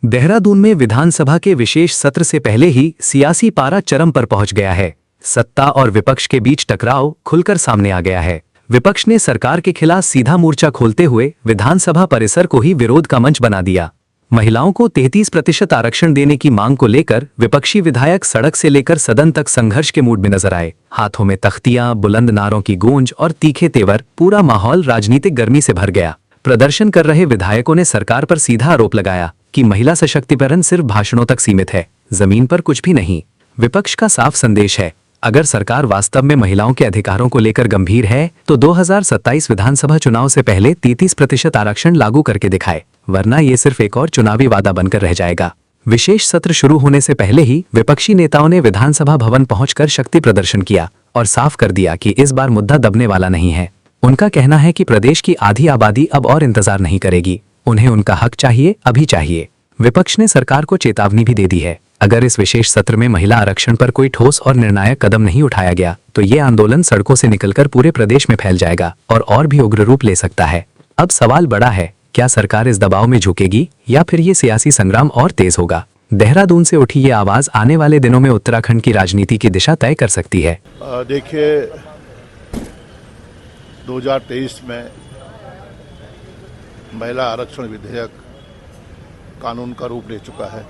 देहरादून में विधानसभा के विशेष सत्र से पहले ही सियासी पारा चरम पर पहुंच गया है। सत्ता और विपक्ष के बीच टकराव खुलकर सामने आ गया है। विपक्ष ने सरकार के खिलाफ सीधा मोर्चा खोलते हुए विधानसभा परिसर को ही विरोध का मंच बना दिया। महिलाओं को 33% आरक्षण देने की मांग को लेकर विपक्षी विधायक सड़क से लेकर सदन तक संघर्ष के मूड में नजर आए। हाथों में तख्तियां, बुलंद नारों की गूंज और तीखे तेवर, पूरा माहौल राजनीतिक गर्मी से भर गया। प्रदर्शन कर रहे विधायकों ने सरकार पर सीधा आरोप लगाया कि महिला सशक्तिकरण सिर्फ भाषणों तक सीमित है, जमीन पर कुछ भी नहीं। विपक्ष का साफ संदेश है, अगर सरकार वास्तव में महिलाओं के अधिकारों को लेकर गंभीर है तो 2027 विधानसभा चुनाव से पहले 33% आरक्षण लागू करके दिखाए, वरना ये सिर्फ एक और चुनावी वादा बनकर रह जाएगा। विशेष सत्र शुरू होने से पहले ही विपक्षी नेताओं ने विधानसभा भवन पहुंचकर शक्ति प्रदर्शन किया और साफ कर दिया कि इस बार मुद्दा दबने वाला नहीं है। उनका कहना है कि प्रदेश की आधी आबादी अब और इंतजार नहीं करेगी, उन्हें उनका हक चाहिए, अभी चाहिए। विपक्ष ने सरकार को चेतावनी भी दे दी है, अगर इस विशेष सत्र में महिला आरक्षण पर कोई ठोस और निर्णायक कदम नहीं उठाया गया तो ये आंदोलन सड़कों से निकलकर पूरे प्रदेश में फैल जाएगा और भी उग्र रूप ले सकता है। अब सवाल बड़ा है, क्या सरकार इस दबाव में झुकेगी या फिर ये सियासी संग्राम और तेज होगा? देहरादून से उठी ये आवाज आने वाले दिनों में उत्तराखंड की राजनीति की दिशा तय कर सकती है। देखिए, 2023 में महिला आरक्षण विधेयक कानून का रूप ले चुका है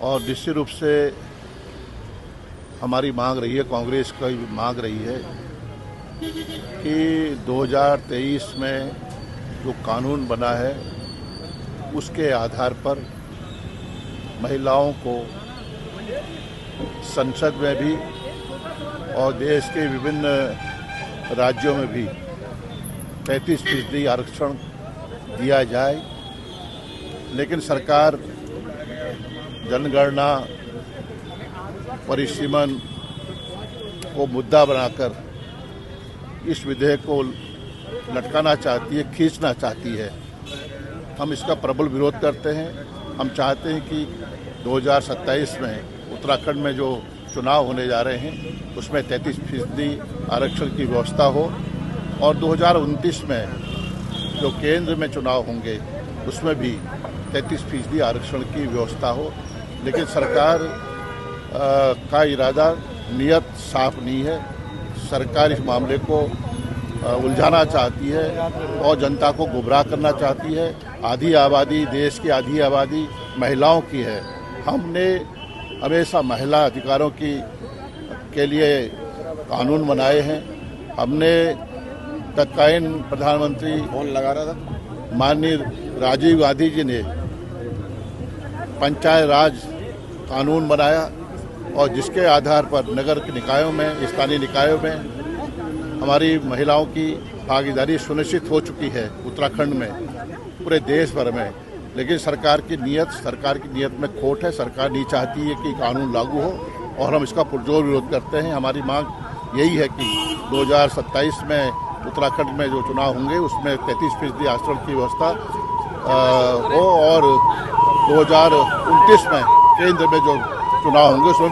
और निश्चित रूप से हमारी मांग रही है, कांग्रेस की मांग रही है कि 2023 में जो कानून बना है उसके आधार पर महिलाओं को संसद में भी और देश के विभिन्न राज्यों में भी 33% आरक्षण दिया जाए। लेकिन सरकार जनगणना परिसीमन को मुद्दा बनाकर इस विधेयक को लटकाना चाहती है, खींचना चाहती है। हम इसका प्रबल विरोध करते हैं। हम चाहते हैं कि 2027 में उत्तराखंड में जो चुनाव होने जा रहे हैं उसमें 33% आरक्षण की व्यवस्था हो और 2029 में जो केंद्र में चुनाव होंगे उसमें भी 33% आरक्षण की व्यवस्था हो। लेकिन सरकार का इरादा, नियत साफ नहीं है। सरकार इस मामले को उलझाना चाहती है और जनता को गुमराह करना चाहती है। आधी आबादी, देश की आधी आबादी महिलाओं की है। हमने हमेशा महिला अधिकारों के लिए कानून बनाए हैं। हमने तत्कालीन प्रधानमंत्री माननीय राजीव गांधी जी ने पंचायत राज कानून बनाया और जिसके आधार पर नगर के निकायों में, स्थानीय निकायों में हमारी महिलाओं की भागीदारी सुनिश्चित हो चुकी है उत्तराखंड में, पूरे देश भर में। लेकिन सरकार की नीयत में खोट है। सरकार नहीं चाहती है कि कानून लागू हो और हम इसका पुरजोर विरोध करते हैं। हमारी मांग यही है कि 2027 में उत्तराखंड में जो चुनाव होंगे उसमें 33% आरक्षण की व्यवस्था हो और 2029 में केंद्र में जो चुनाव होंगे उसमें